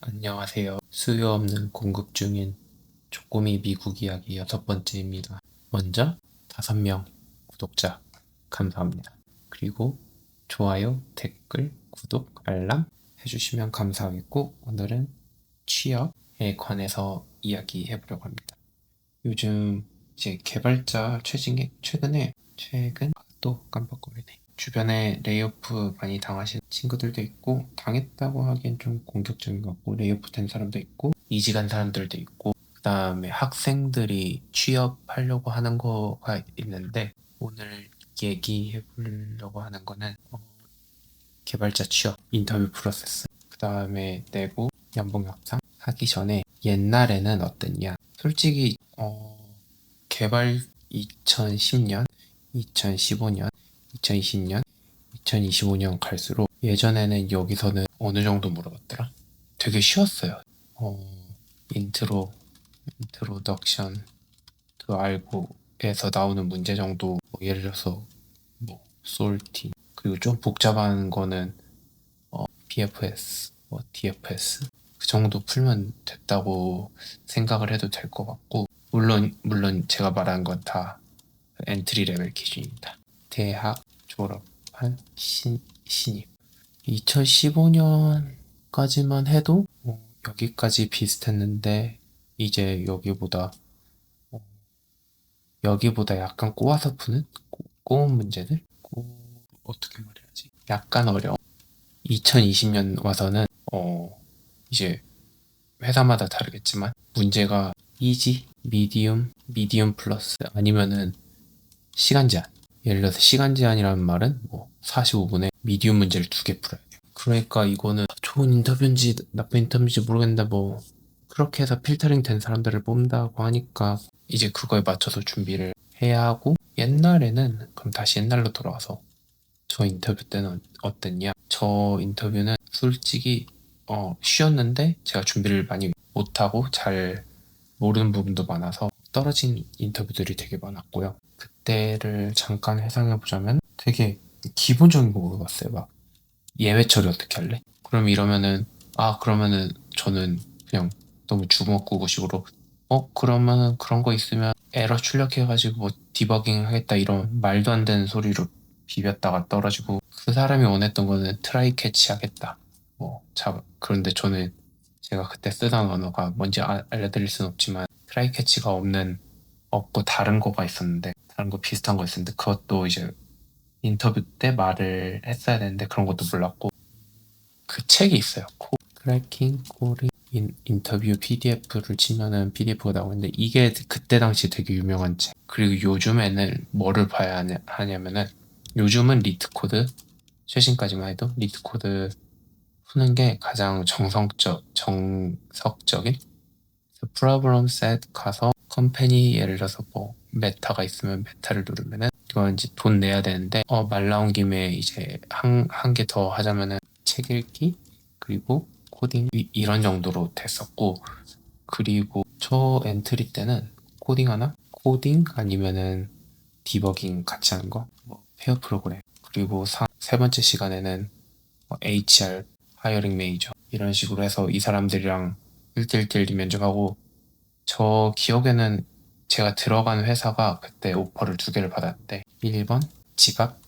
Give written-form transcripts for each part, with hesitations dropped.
안녕하세요. 수요 없는 공급 중인 조꼬미 미국 이야기 6번째입니다. 먼저 5명 구독자 감사합니다. 그리고 좋아요, 댓글, 구독, 알람 해주시면 감사하겠고 오늘은 취업에 관해서 이야기해보려고 합니다. 요즘 이제 개발자 최근 또 깜빡거리네. 주변에 레이오프 많이 당하신 친구들도 있고 당했다고 하기엔 좀 공격적인 것 같고 레이오프 된 사람도 있고 이직 간 사람들도 있고 그 다음에 학생들이 취업하려고 하는 거가 있는데 오늘 얘기해 보려고 하는 거는 개발자 취업 인터뷰 프로세스 그 다음에 내고 연봉 협상 하기 전에 옛날에는 어땠냐. 솔직히 개발 2010년, 2015년, 2020년, 2025년 갈수록 예전에는 여기서는 어느 정도 물어봤더라? 되게 쉬웠어요. 인트로덕션 그 알고에서 나오는 문제 정도 예를 들어서 솔팅 그리고 좀 복잡한 거는 BFS, DFS 그 정도 풀면 됐다고 생각을 해도 될 것 같고 물론 제가 말한 건 다 엔트리 레벨 기준입니다. 대학 졸업한 신입 2015년까지만 해도 여기까지 비슷했는데 이제 여기보다 약간 꼬아서 푸는 꼬운 문제들 어떻게 말해야지 약간 어려워. 2020년 와서는 이제 회사마다 다르겠지만 문제가 이지, 미디움 플러스 아니면은 시간 제한. 예를 들어서 시간 제한이라는 말은 45분에 미디움 문제를 2개 풀어야 돼요. 그러니까 이거는 좋은 인터뷰인지 나쁜 인터뷰인지 모르겠는데 그렇게 해서 필터링 된 사람들을 뽑는다고 하니까 이제 그거에 맞춰서 준비를 해야 하고 옛날에는 그럼 다시 옛날로 돌아와서 저 인터뷰 때는 어땠냐? 저 인터뷰는 솔직히 쉬웠는데 제가 준비를 많이 못하고 잘 모르는 부분도 많아서 떨어진 인터뷰들이 되게 많았고요. 그때를 잠깐 회상해보자면 되게 기본적인 거 물어봤어요. 막 예외 처리 어떻게 할래? 그러면은 저는 그냥 너무 주먹구구식으로 그러면은 그런 거 있으면 에러 출력해가지고 디버깅 하겠다 이런 말도 안 되는 소리로 비볐다가 떨어지고 그 사람이 원했던 거는 트라이 캐치 하겠다. 그런데 저는 제가 그때 쓰던 언어가 뭔지 알려드릴 순 없지만 트라이 캐치가 없고 다른 거가 있었는데 다른 거 비슷한 거 있었는데 그것도 이제 인터뷰 때 말을 했어야 되는데 그런 것도 몰랐고 그 책이 있어요. 크래킹 코리 인터뷰 PDF를 치면은 PDF가 나오는데 이게 그때 당시 되게 유명한 책. 그리고 요즘에는 뭐를 봐야 하냐면은 요즘은 리트코드 최신까지만 해도 리트코드 푸는 게 가장 정석적인 problem set 가서 컴퍼니 예를 들어서 메타가 있으면 메타를 누르면은 이건 이제 돈 내야 되는데 말 나온 김에 이제 한 개 더 하자면은 책 읽기 그리고 코딩 이런 정도로 됐었고 그리고 저 엔트리 때는 코딩 하나? 코딩 아니면은 디버깅 같이 하는 거 페어 프로그램 그리고 세 번째 시간에는 HR 하이어링 매니저 이런 식으로 해서 이 사람들이랑 1대1 면접하고 저 기억에는 제가 들어간 회사가 그때 오퍼를 2개를 받았는데 1번 지갑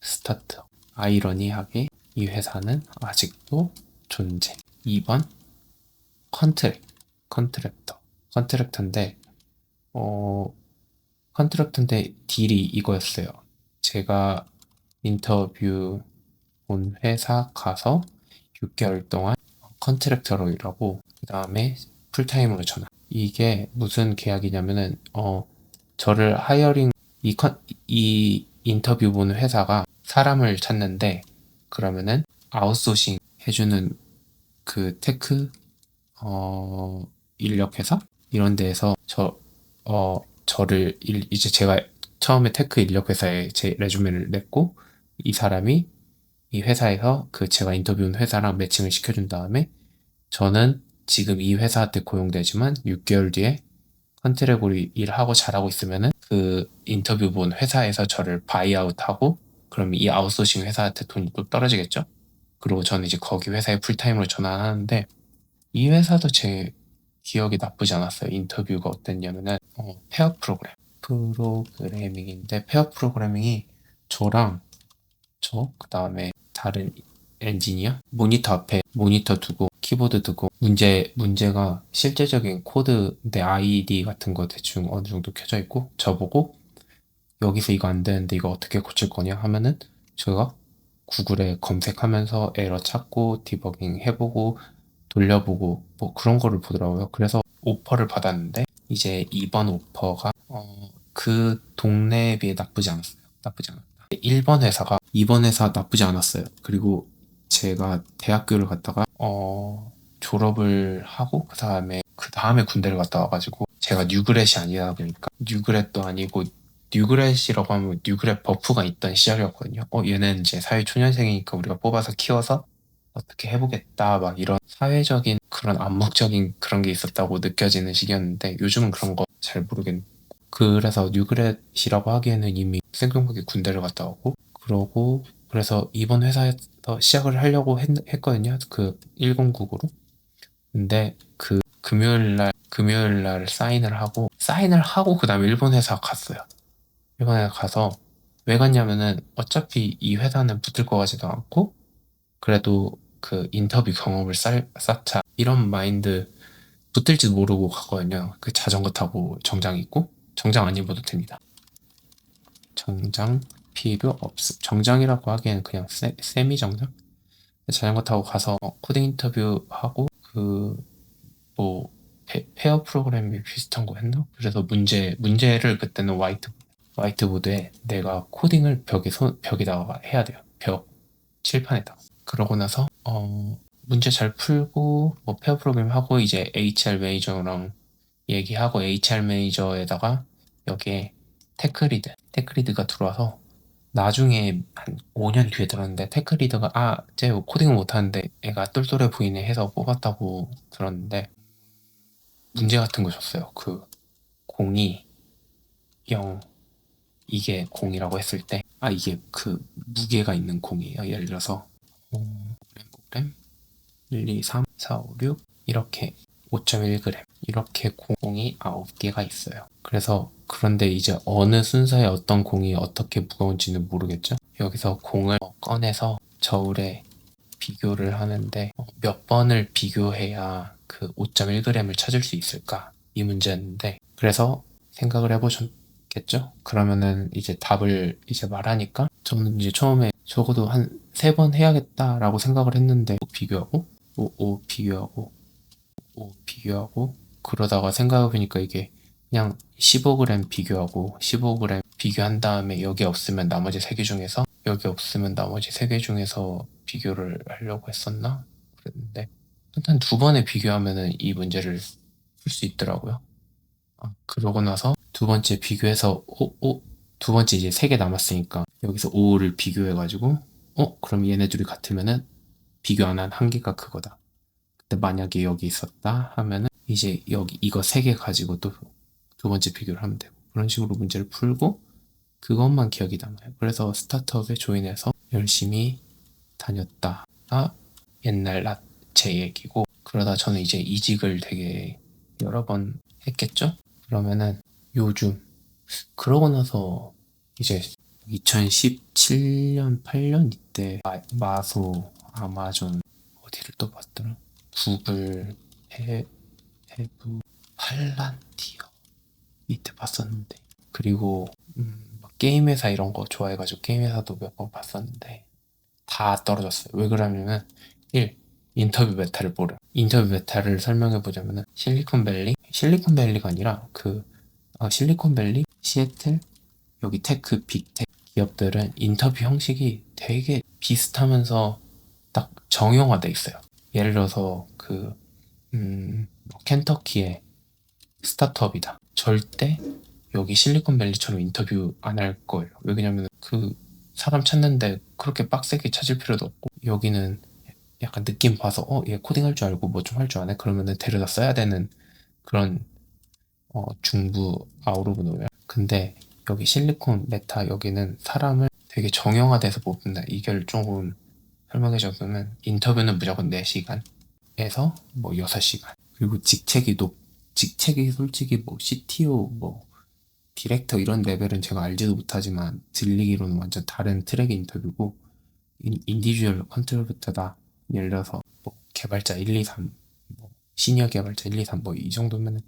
스타트업 아이러니하게 이 회사는 아직도 존재 2번 컨트랙터인데 컨트랙터인데 딜이 이거였어요. 제가 인터뷰 온 회사 가서 6개월 동안 컨트랙터로 일하고 그 다음에 풀타임으로 전화. 이게 무슨 계약이냐면은 저를 하이어링 이 인터뷰 본 회사가 사람을 찾는데 그러면은 아웃소싱 해주는 그 테크 인력 회사 이런 데에서 저를 이제 제가 처음에 테크 인력 회사에 제 레주메를 냈고 이 사람이 이 회사에서 제가 인터뷰한 회사랑 매칭을 시켜준 다음에 저는 지금 이 회사한테 고용되지만 6개월 뒤에 컨트랙으로 일하고 잘하고 있으면은 그 인터뷰 본 회사에서 저를 바이아웃하고 그럼 이 아웃소싱 회사한테 돈이 또 떨어지겠죠? 그리고 저는 이제 거기 회사에 풀타임으로 전환하는데 이 회사도 제 기억이 나쁘지 않았어요. 인터뷰가 어땠냐면은 페어 프로그래밍인데 페어 프로그래밍이 저랑 그다음에 다른 엔지니어 모니터 앞에 모니터 두고 키보드 두고 문제가 실제적인 코드 내 아이디 같은 거 대충 어느 정도 켜져 있고 저보고 여기서 이거 안 되는데 이거 어떻게 고칠 거냐 하면은 제가 구글에 검색하면서 에러 찾고 디버깅 해보고 돌려보고 뭐 그런 거를 보더라고요. 그래서 오퍼를 받았는데 이제 이번 오퍼가 그 동네에 비해 나쁘지 않았어요. 나쁘지 않았다. 1번 회사가 2번 회사 나쁘지 않았어요. 그리고 제가 대학교를 갔다가 졸업을 하고 그 다음에 군대를 갔다 와가지고 제가 뉴그렛이 아니다 보니까 뉴그렛도 아니고 뉴그렛이라고 하면 뉴그렛 버프가 있던 시절이었거든요. 얘는 이제 사회 초년생이니까 우리가 뽑아서 키워서 어떻게 해보겠다 막 이런 사회적인 그런 암묵적인 그런 게 있었다고 느껴지는 시기였는데 요즘은 그런 거 잘 모르겠네. 그래서 뉴그렛이라고 하기에는 이미 생뚱맞게 군대를 갔다 오고 그러고 그래서 이번 회사에서 시작을 하려고 했거든요. 그 1099로. 근데 그 금요일 날 사인을 하고 그다음에 일본 회사 갔어요. 일본 회사 가서 왜 갔냐면은 어차피 이 회사는 붙을 거 같지도 않고 그래도 그 인터뷰 경험을 쌓자 이런 마인드 붙을지도 모르고 갔거든요. 그 자전거 타고 정장 입고 정장 안 입어도 됩니다. 정장 필요 없음. 정장이라고 하기에는 그냥 세미 정장? 자전거 타고 가서 코딩 인터뷰 하고 뭐 페어 프로그램이 비슷한 거 했나? 그래서 문제를 그때는 화이트보드에 내가 코딩을 벽에다가 해야 돼요. 벽 칠판에다가. 그러고 나서 문제 잘 풀고 뭐 페어 프로그램 하고 이제 HR 매니저랑 얘기하고 HR 매니저에다가 여기에 테크리드가 들어와서 나중에 한 5년 뒤에 들었는데 테크리드가 쟤 코딩을 못하는데 애가 똘똘해 보이네 해서 뽑았다고 들었는데 문제 같은 거 줬어요. 그 공이 0 이게 공이라고 했을 때 이게 그 무게가 있는 공이에요. 예를 들어서 프로그램 1, 2, 3, 4, 5, 6 이렇게 5.1g 이렇게 공이 9개가 있어요. 그래서 그런데 이제 어느 순서에 어떤 공이 어떻게 무거운지는 모르겠죠. 여기서 공을 꺼내서 저울에 비교를 하는데 몇 번을 비교해야 그 5.1g을 찾을 수 있을까? 이 문제였는데 그래서 생각을 해보셨겠죠? 그러면은 이제 답을 이제 말하니까 저는 이제 처음에 적어도 한 3번 해야겠다라고 생각을 했는데 비교하고 5 비교하고 5 비교하고 그러다가 생각해보니까 이게 그냥 15g 비교하고 15g 비교한 다음에 여기 없으면 나머지 3개 중에서 여기 없으면 나머지 3개 중에서 비교를 하려고 했었나? 그랬는데 일단 2번에 비교하면은 이 문제를 풀 수 있더라고요. 그러고 나서 2번째 비교해서 두 번째 이제 3개 남았으니까 여기서 5를 비교해가지고 그럼 얘네 둘이 같으면은 비교 안 한 개가 그거다. 근데 만약에 여기 있었다 하면은 이제 여기 이거 3개 가지고 또 2번째 비교를 하면 되고 그런 식으로 문제를 풀고 그것만 기억이 남아요. 그래서 스타트업에 조인해서 열심히 다녔다가 옛날 제 얘기고 그러다 저는 이제 이직을 되게 여러 번 했겠죠? 그러면은 요즘 그러고 나서 이제 2017년 8년 이때 마소 아마존 어디를 또 봤더라? 구글 해브 팔란티어 이때 봤었는데 그리고 막 게임 회사 이런 거 좋아해가지고 게임 회사도 몇 번 봤었는데 다 떨어졌어요. 왜 그러냐면 1. 인터뷰 메타를 설명해보자면은 실리콘밸리가 아니라 실리콘밸리, 시애틀, 여기 테크, 빅테크 기업들은 인터뷰 형식이 되게 비슷하면서 딱 정형화돼 있어요. 예를 들어서 켄터키의 스타트업이다. 절대 여기 실리콘밸리처럼 인터뷰 안 할 거예요. 왜냐면 그 사람 찾는데 그렇게 빡세게 찾을 필요도 없고 여기는 약간 느낌 봐서 얘 코딩할 줄 알고 뭐 좀 할 줄 아네? 그러면은 데려다 써야 되는 그런 중부 아우르브노예요. 근데 여기 실리콘 메타 여기는 사람을 되게 정형화돼서 뽑는다. 이걸 조금 설명해줬으면 인터뷰는 무조건 4시간 에서 뭐 6시간. 그리고 직책이 솔직히 뭐 CTO, 뭐 디렉터 이런 레벨은 제가 알지도 못하지만 들리기로는 완전 다른 트랙의 인터뷰고 인디비주얼 컨트리뷰터다. 예를 들어서 뭐 개발자 1, 2, 3, 뭐 시니어 개발자 1, 2, 3 뭐 이 정도면은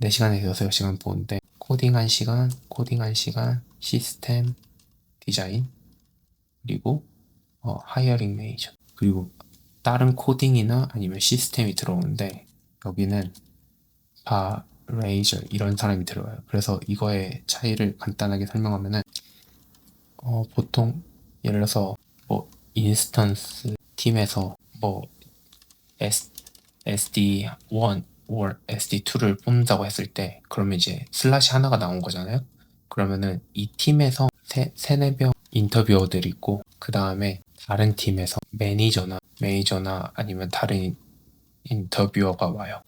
4시간에서 6시간 보는데 코딩 1시간, 시스템 디자인, 그리고 하이어링 매니저, 그리고 다른 코딩이나 아니면 시스템이 들어오는데 여기는 레이저 이런 사람이 들어와요. 그래서 이거의 차이를 간단하게 설명하면은 보통 예를 들어서 뭐 인스턴스 팀에서 뭐 SD1 or SD2를 뽑는다고 했을 때 그러면 이제 슬래시 하나가 나온 거잖아요. 그러면은 이 팀에서 세네 명 인터뷰어들이 있고 그 다음에 다른 팀에서 매니저나 아니면 다른 인터뷰어가 와요.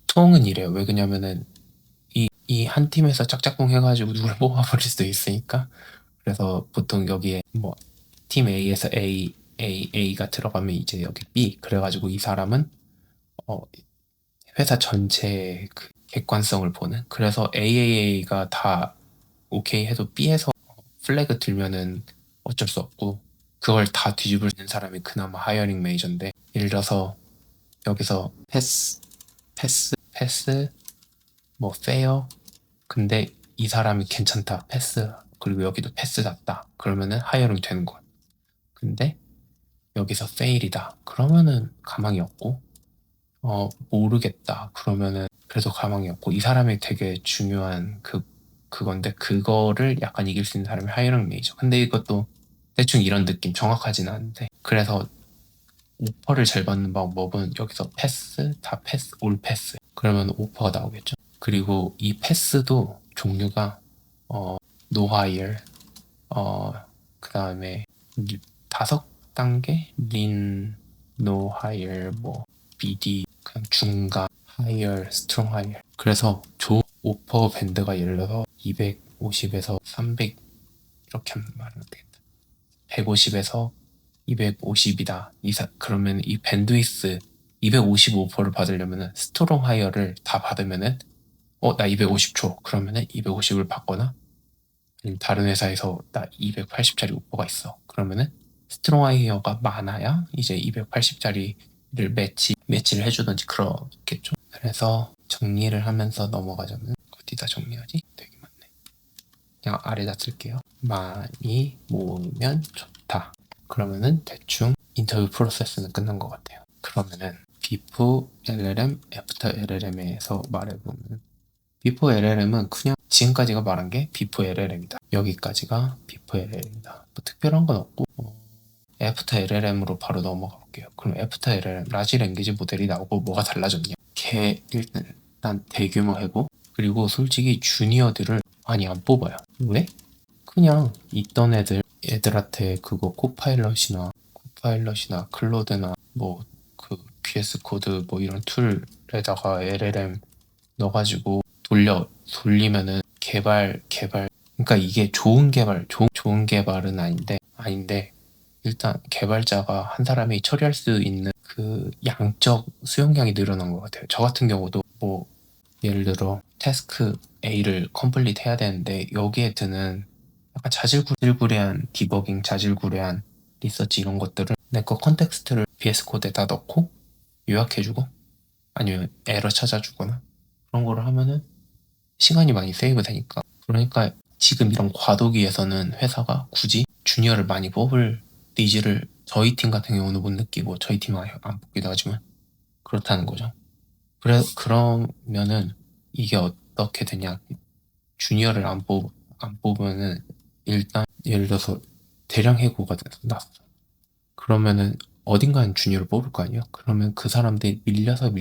보통은 이래요. 왜 그러냐면은 이 한 팀에서 짝짝꿍 해가지고 누굴 뽑아버릴 수도 있으니까. 그래서 보통 여기에 뭐 팀 A에서 A가 들어가면 이제 여기 B, 그래가지고 이 사람은 회사 전체의 그 객관성을 보는. 그래서 AAA가 다 오케이 해도 B에서 플래그 들면은 어쩔 수 없고 그걸 다 뒤집을 수 있는 사람이 그나마 하이어링 매니저인데, 예를 들어서 여기서 패스, 뭐 페어, 근데 이 사람이 괜찮다, 패스, 그리고 여기도 패스 났다, 그러면은 하이어링 되는 거야. 근데 여기서 페일이다 그러면은 가망이 없고, 모르겠다 그러면은 그래도 가망이 없고, 이 사람이 되게 중요한 그건데 그거를 약간 이길 수 있는 사람이 하이어링 매니저. 근데 이것도 대충 이런 느낌, 정확하진 않은데. 그래서 오퍼를 잘 받는 방법은 여기서 올 패스 그러면 오퍼가 나오겠죠. 그리고 이 패스도 종류가 노 하이어, 그 다음에 5단계 노 하이어, 뭐 BD, 그냥 중간 하이어, 스트롱 하이어. 그래서 좋은 오퍼 밴드가 예를 들어서 250에서 300 이렇게 말하면 되겠다. 150에서 250이다. 그러면 이 밴드위스 255%를 받으려면은 스트롱 하이어를 다 받으면은 나 250줘. 그러면은 250을 받거나, 아니면 다른 회사에서 나 280짜리 오퍼가 있어. 그러면은 스트롱 하이어가 많아야 이제 280짜리를 매치를 해주든지 그렇겠죠. 그래서 정리를 하면서 넘어가자면 어디다 정리하지? 되게 많네. 그냥 아래다 쓸게요. 많이 모으면 좋다. 그러면은 대충 인터뷰 프로세스는 끝난 것 같아요. 그러면은 before LLM, after LLM에서 말해보면, before LLM은 그냥 지금까지가 말한 게 before LLM이다. 여기까지가 before LLM이다. 뭐 특별한 건 없고, after LLM으로 바로 넘어가 볼게요. 그럼 after LLM, 라지 랭귀지 모델이 나오고 뭐가 달라졌냐? 일단 대규모 해고, 그리고 솔직히 주니어들을 많이 안 뽑아요. 왜? 그냥 있던 애들한테 그거 코파일럿이나 클로드나 뭐 그 VS 코드 뭐 이런 툴에다가 LLM 넣어가지고 돌리면은 그러니까 이게 좋은 개발은 아닌데 일단 개발자가 한 사람이 처리할 수 있는 그 양적 수용량이 늘어난 것 같아요. 저 같은 경우도 뭐 예를 들어 태스크 A를 컴플리트 해야 되는데 여기에 드는 약간 자질구레한 디버깅, 자질구레한 리서치 이런 것들을 내 거 컨텍스트를 VS 코드에다 넣고 요약해주고 아니면 에러 찾아주거나 그런 거를 하면은 시간이 많이 세이브 되니까. 그러니까 지금 이런 과도기에서는 회사가 굳이 주니어를 많이 뽑을 니즈를 저희 팀 같은 경우는 못 느끼고, 저희 팀은 안 뽑기도 하지만 그렇다는 거죠. 그러면은 이게 어떻게 되냐? 주니어를 안 뽑으면은 일단 예를 들어서 대량 해고가 났어. 그러면은 어딘가는 주니어를 뽑을 거 아니에요? 그러면 그 사람들이 밀려서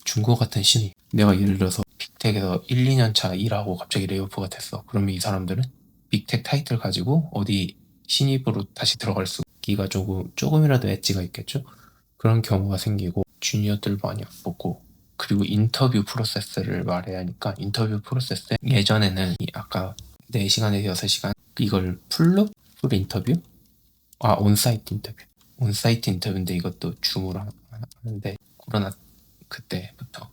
중국 같은 신입, 내가 예를 들어서 빅텍에서 1, 2년 차 일하고 갑자기 레이오프가 됐어. 그러면 이 사람들은 빅텍 타이틀 가지고 어디 신입으로 다시 들어갈 수기가 조금이라도 엣지가 있겠죠? 그런 경우가 생기고 주니어들 많이 안 뽑고. 그리고 인터뷰 프로세스를 말해야 하니까, 인터뷰 프로세스 예전에는 아까 4시간에서 6시간 이걸 풀 인터뷰? 온사이트 인터뷰인데 이것도 줌으로 하는데 코로나 그때부터.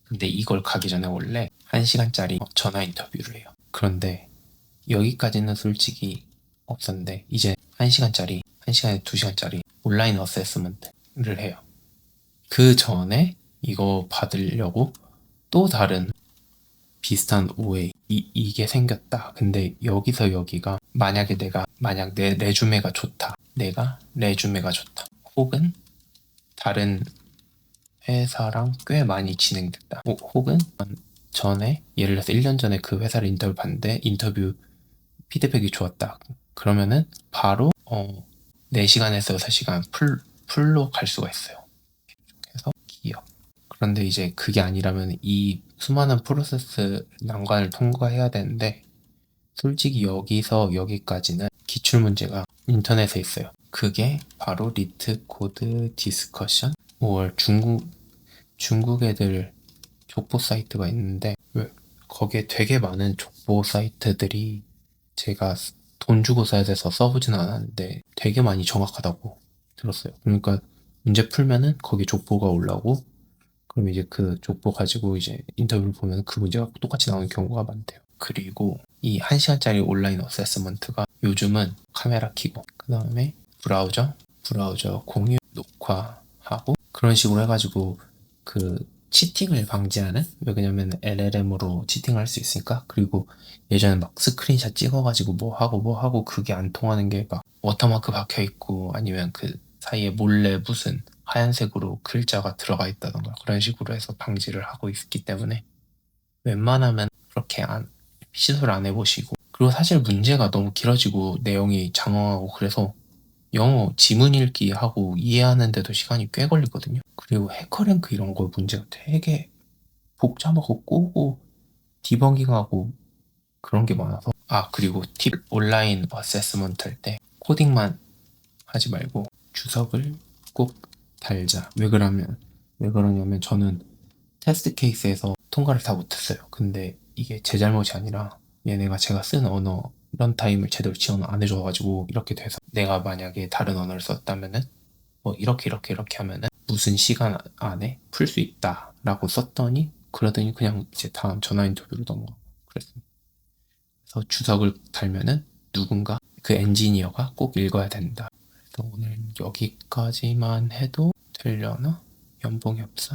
근데 이걸 가기 전에 원래 1시간짜리 전화 인터뷰를 해요. 그런데 여기까지는 솔직히 없었는데 이제 1시간짜리, 1시간에 2시간짜리 온라인 어세스먼트를 해요. 그 전에 이거 받으려고 또 다른 비슷한 오해 이게 생겼다. 근데 여기서 여기가 만약 내 레주메가 좋다. 내가 레주메가 좋다. 혹은 다른 회사랑 꽤 많이 진행됐다. 혹은 전에 예를 들어서 1년 전에 그 회사를 인터뷰 봤는데 인터뷰 피드백이 좋았다. 그러면은 바로 4시간에서 6시간 풀로 갈 수가 있어요. 그래서 기업. 그런데 이제 그게 아니라면 이 수많은 프로세스 난관을 통과해야 되는데 솔직히 여기서 여기까지는 기출문제가 인터넷에 있어요. 그게 바로 리트 코드 디스커션 5월 중국 애들 족보 사이트가 있는데 거기에 되게 많은 족보 사이트들이 제가 돈 주고 써야 돼서 써보지는 않았는데 되게 많이 정확하다고 들었어요. 그러니까 문제 풀면은 거기 족보가 올라오고 그럼 이제 그 족보 가지고 이제 인터뷰를 보면 그 문제가 똑같이 나오는 경우가 많대요. 그리고 이 1시간짜리 온라인 어세스먼트가 요즘은 카메라 켜고 그 다음에 브라우저 공유 녹화하고 그런 식으로 해가지고 그 치팅을 방지하는 왜 그러냐면 LLM으로 치팅할 수 있으니까 그리고 예전에 막 스크린샷 찍어가지고 뭐 하고 그게 안 통하는 게 막 워터마크 박혀 있고 아니면 그 사이에 몰래 무슨 하얀색으로 글자가 들어가 있다던가 그런 식으로 해서 방지를 하고 있기 때문에 웬만하면 그렇게 시도를 안 해보시고 그리고 사실 문제가 너무 길어지고 내용이 장황하고 그래서 영어 지문 읽기 하고 이해하는데도 시간이 꽤 걸리거든요. 그리고 해커랭크 이런 거 문제가 되게 복잡하고 꼬고 디버깅하고 그런 게 많아서 그리고 팁 온라인 어세스먼트 할 때 코딩만 하지 말고 주석을 꼭 달자. 왜 그러냐면 저는 테스트 케이스에서 통과를 다 못했어요. 근데 이게 제 잘못이 아니라 얘네가 제가 쓴 언어 런타임을 제대로 지원 안 해줘가지고 이렇게 돼서 내가 만약에 다른 언어를 썼다면은 뭐 이렇게 하면은 무슨 시간 안에 풀 수 있다라고 썼더니 그러더니 그냥 이제 다음 전화 인터뷰로 넘어가고 그랬습니다. 그래서 주석을 달면은 누군가 그 엔지니어가 꼭 읽어야 된다. 그래서 오늘 여기까지만 해도 되려나? 연봉 협상